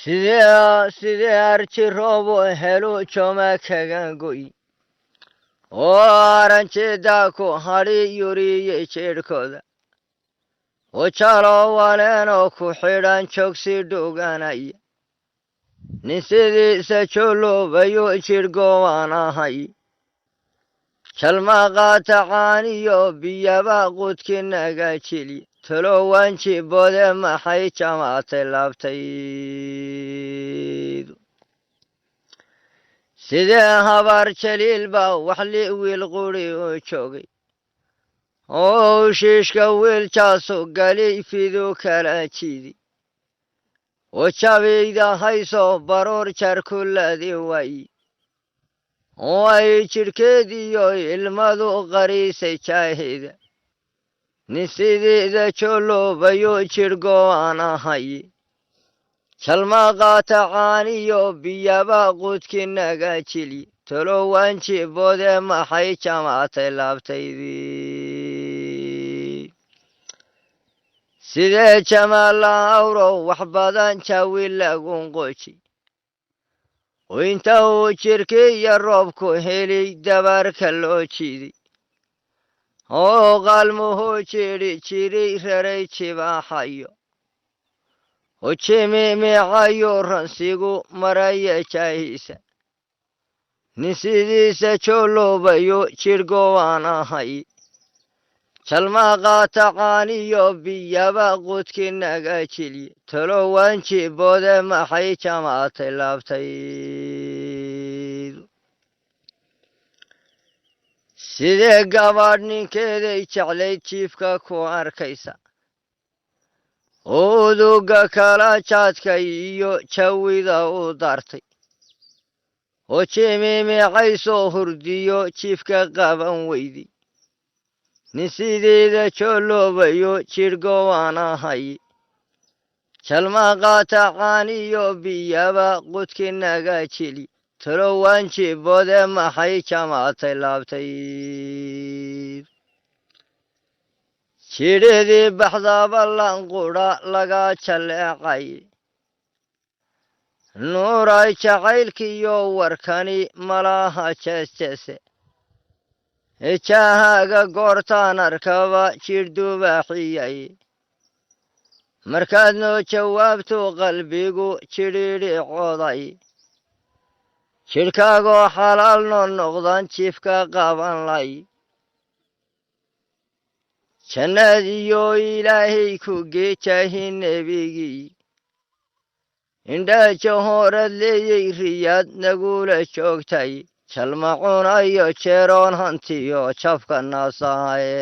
sidee arji roob u helo jooma kaga goy oo aranjeeda ku hadhi yuriyey jidhkooda oo jalo waleenoo ku xidhan joogsi dhuganaya nin sidiisa jooloobayo jidhgowaan ahay jalmaqaata caaniyo biyaba qudki naga jeliya talowan jiboode maxay jamaatay laabtaydu sidee habaar jaliil baa waxli wiil quri u joogay oo shiishka wiiljaasu galay fidu kala jiidi oo jabayda hayso baruur jarkuladi waayi oo ay jidhkeediyo ilmadu qariisay jaahida nin sidiida jooloobayo jidhgowaan ahay jalmaqaata caaniyo biyaba qudki naga jeliya talowan jiboode maxay jamaatay laabtaydii sidee jamaala awrow wax badan jawi lagun qoji oo inta uu jidhkiiyo roobku helay dabarka loo jiiday oo qaalmuhu jidhi jiray raray jibaaxayo oo jimimicayo ransigu maraya jaahiisa nin sidiisa jooloobayo jidhgowaan ahay jalmaqaata caaniyo biyaba qudki naga jeliya talowan jiboode maxay jamaatay laabtaydu sidee gabadh ninkeeday jeclayd jiifka ku arkaysa oo uduga kala jaadka iyo jawida u dartay oo jimimicaysoo hurdiyo jiifka qaban weyday nin sideeda jooloobayo jidhgowaan ahay jalmaqaata caaniyo biyaba qudki naga jeliya talowan jiboode maxay jamaatay laabtaydu jidhidii baxdaba lanqudha laga jaleecay nuuray jacaylkiyo warkani malaha jeesjeese ejahaaga goortaan arkaba jidh dubaaxiyay markaad noo jawaabto qalbigu jidhiidhicooday jidhkaagoo xalaal noo noqdan jiifka qaban lay jannadiyo ilaahay ku geejahi nebigii indhaa jahoorad leeyay riyaad nagula joogtay jalma cunayo jeeroon hantiyo jabka naasahaye